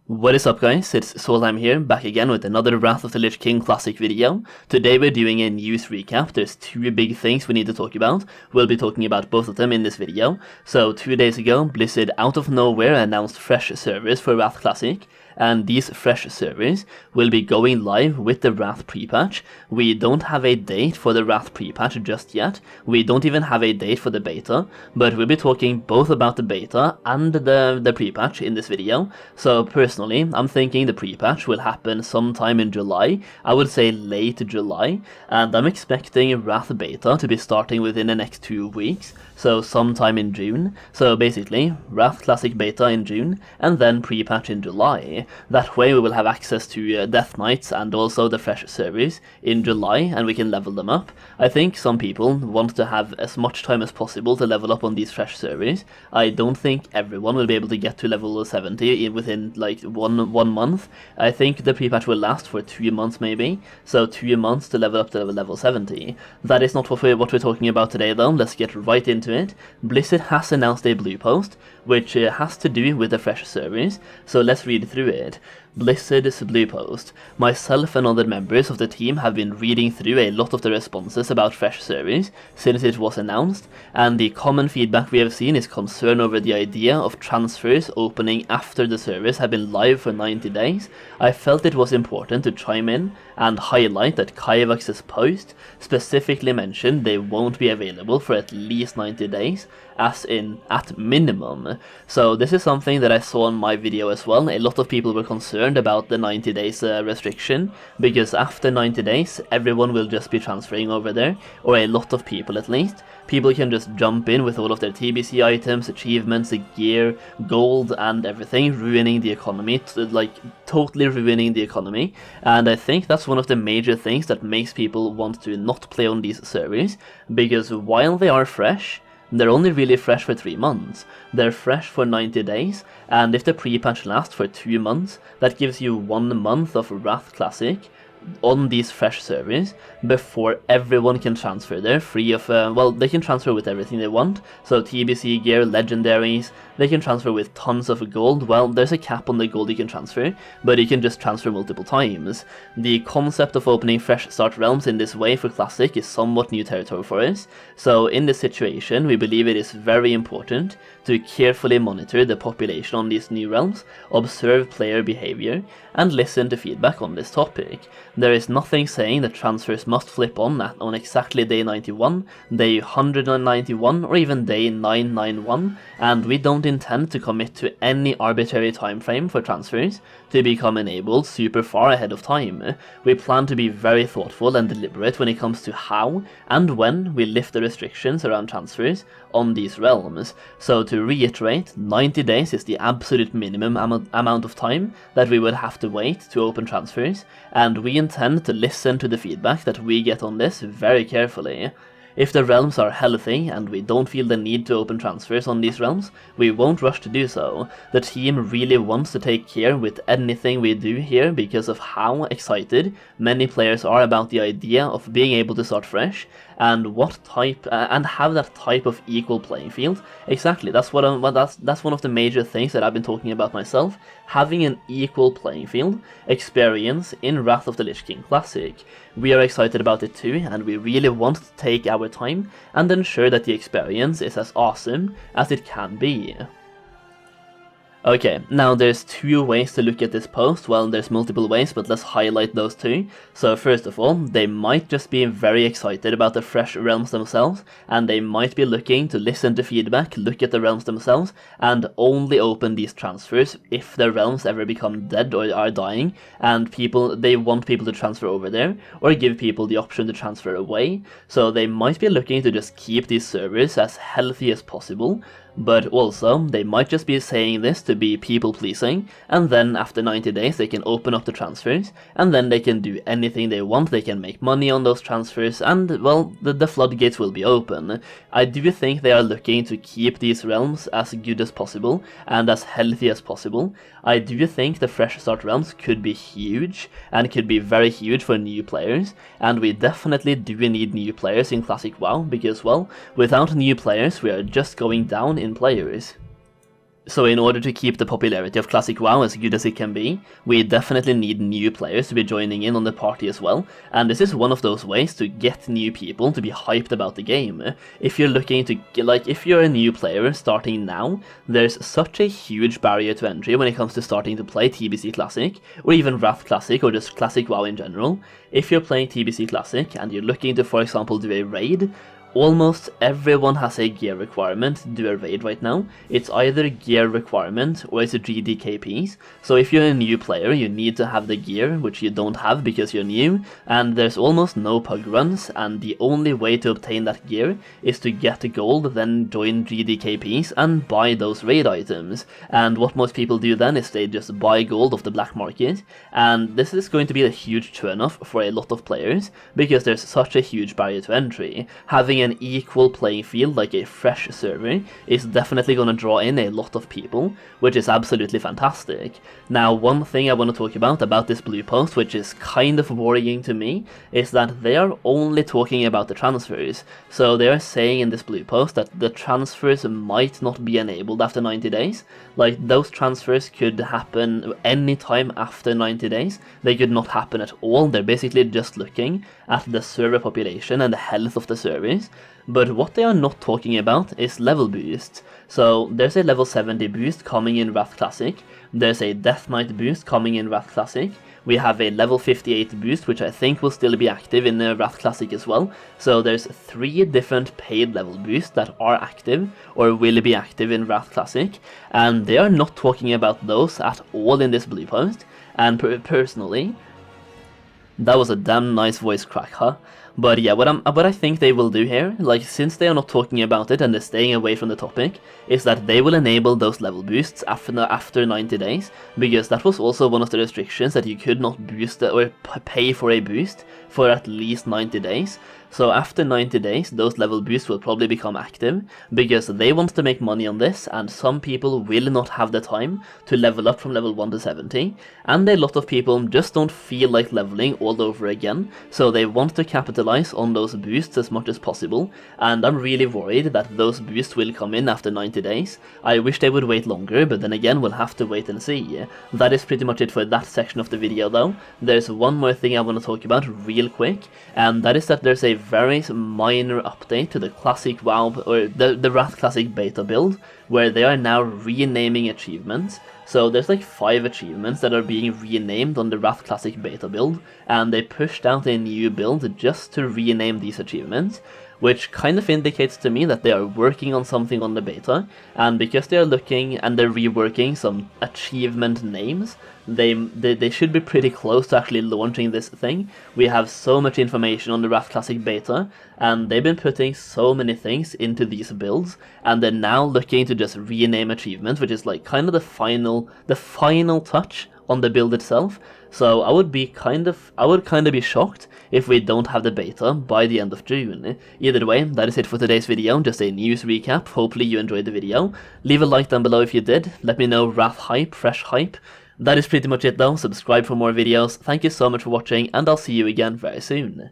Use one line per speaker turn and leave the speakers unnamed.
What is up guys, it's Solheim here, back again with another Wrath of the Lich King Classic video. Today we're doing a news recap. There's two big things we need to talk about. We'll be talking about both of them in this video. So 2 days ago, Blizzard out of nowhere announced fresh servers for Wrath Classic. And these fresh servers will be going live with the Wrath pre-patch. We don't have a date for the Wrath pre-patch just yet. We don't even have a date for the beta, but we'll be talking both about the beta and the pre-patch in this video. So personally, I'm thinking the pre-patch will happen sometime in July. I would say late July, and I'm expecting Wrath beta to be starting within the next 2 weeks. So sometime in June. So basically, Wrath Classic beta in June, and then pre-patch in July. That way we will have access to Death Knights and also the fresh servers in July, and we can level them up. I think some people want to have as much time as possible to level up on these fresh servers. I don't think everyone will be able to get to level 70 within like one month. I think the pre-patch will last for 2 months maybe, so 2 months to level up to level 70. That is not what we're talking about today though. Let's get right into it. Blizzard has announced a blue post, which has to do with the fresh servers, so let's read through it. Blizzard's blue post. Myself and other members of the team have been reading through a lot of the responses about fresh servers since it was announced, and the common feedback we have seen is concern over the idea of transfers opening after the servers have been live for 90 days. I felt it was important to chime in and highlight that Kaivax's post specifically mentioned they won't be available for at least 90 days, as in at minimum. So this is something that I saw in my video as well. A lot of people were concerned about the 90 days restriction, because after 90 days everyone will just be transferring over there, or a lot of people at least. People can just jump in with all of their TBC items, achievements, gear, gold and everything, ruining the economy, totally ruining the economy. And I think that's one of the major things that makes people want to not play on these servers, because while they are fresh, they're only really fresh for 3 months. They're fresh for 90 days, and if the pre-patch lasts for 2 months, that gives you 1 month of Wrath Classic on these fresh servers before everyone can transfer there free of, well, they can transfer with everything they want, so TBC gear, legendaries, they can transfer with tons of gold. Well, there's a cap on the gold you can transfer, but you can just transfer multiple times. The concept of opening fresh start realms in this way for Classic is somewhat new territory for us, so in this situation we believe it is very important to carefully monitor the population on these new realms, observe player behavior, and listen to feedback on this topic. There is nothing saying that transfers must flip on exactly day 91, day 191, or even day 991, and we don't intend to commit to any arbitrary time frame for transfers to become enabled super far ahead of time. We plan to be very thoughtful and deliberate when it comes to how and when we lift the restrictions around transfers on these realms. So to reiterate, 90 days is the absolute minimum amount of time that we would have to wait to open transfers, and we intend to listen to the feedback that we get on this very carefully. If the realms are healthy and we don't feel the need to open transfers on these realms, we won't rush to do so. The team really wants to take care with anything we do here because of how excited many players are about the idea of being able to start fresh, and and have that type of equal playing field. Exactly, that's one of the major things that I've been talking about myself, having an equal playing field experience in Wrath of the Lich King Classic. We are excited about it too, and we really want to take our time and ensure that the experience is as awesome as it can be. Okay, now there's 2 ways to look at this post. Well, there's multiple ways, but let's highlight those 2. So first of all, they might just be very excited about the fresh realms themselves, and they might be looking to listen to feedback, look at the realms themselves, and only open these transfers if the realms ever become dead or are dying, and they want people to transfer over there, or give people the option to transfer away. So they might be looking to just keep these servers as healthy as possible, but also they might just be saying this to be people-pleasing, and then after 90 days they can open up the transfers, and then they can do anything they want, they can make money on those transfers, and well, the floodgates will be open. I do think they are looking to keep these realms as good as possible, and as healthy as possible. I do think the fresh start realms could be huge, and could be very huge for new players, and we definitely do need new players in Classic WoW, because well, without new players we are just going down in players. So in order to keep the popularity of Classic WoW as good as it can be, we definitely need new players to be joining in on the party as well, and this is one of those ways to get new people to be hyped about the game. If you're looking to, if you're a new player starting now, there's such a huge barrier to entry when it comes to starting to play TBC Classic, or even Wrath Classic, or just Classic WoW in general. If you're playing TBC Classic and you're looking to, for example, do a raid, almost everyone has a gear requirement to do a raid right now. It's either gear requirement or it's a GDKPs. So if you're a new player, you need to have the gear, which you don't have because you're new, and there's almost no pug runs, and the only way to obtain that gear is to get gold, then join GDKPs and buy those raid items. And what most people do then is they just buy gold off the black market, and this is going to be a huge turn-off for a lot of players because there's such a huge barrier to entry. Having an equal playing field like a fresh server is definitely going to draw in a lot of people, which is absolutely fantastic. Now, one thing I want to talk about this blue post, which is kind of worrying to me, is that they are only talking about the transfers. So they are saying in this blue post that the transfers might not be enabled after 90 days. Like, those transfers could happen anytime after 90 days. They could not happen at all. They're basically just looking at the server population and the health of the servers. But what they are not talking about is level boosts. So there's a level 70 boost coming in Wrath Classic, there's a Death Knight boost coming in Wrath Classic, we have a level 58 boost, which I think will still be active in Wrath Classic as well. So there's 3 different paid level boosts that are active or will be active in Wrath Classic, and they are not talking about those at all in this blue post. And personally, that was a damn nice voice crack, huh? But yeah, what I think they will do here, like, since they are not talking about it and they're staying away from the topic, is that they will enable those level boosts after 90 days, because that was also one of the restrictions, that you could not boost or pay for a boost for at least 90 days. So after 90 days, those level boosts will probably become active, because they want to make money on this, and some people will not have the time to level up from level 1 to 70, and a lot of people just don't feel like leveling all over again, so they want to capitalize on those boosts as much as possible, and I'm really worried that those boosts will come in after 90 days. I wish they would wait longer, but then again, we'll have to wait and see. That is pretty much it for that section of the video though. There's one more thing I want to talk about real quick, and that is that there's a very minor update to the Classic WoW, or the Wrath Classic beta build, where they are now renaming achievements. So there's like 5 achievements that are being renamed on the Wrath Classic beta build, and they pushed out a new build just to rename these achievements, which kind of indicates to me that they are working on something on the beta, and because they are looking and they're reworking some achievement names, they should be pretty close to actually launching this thing. We have so much information on the Wrath Classic beta, and they've been putting so many things into these builds, and they're now looking to just rename achievements, which is like kind of the final touch on the build itself. So I would kind of be shocked if we don't have the beta by the end of June. Either way, that is it for today's video, just a news recap. Hopefully you enjoyed the video. Leave a like down below if you did. Let me know Wrath hype, fresh hype. That is pretty much it though. Subscribe for more videos. Thank you so much for watching, and I'll see you again very soon.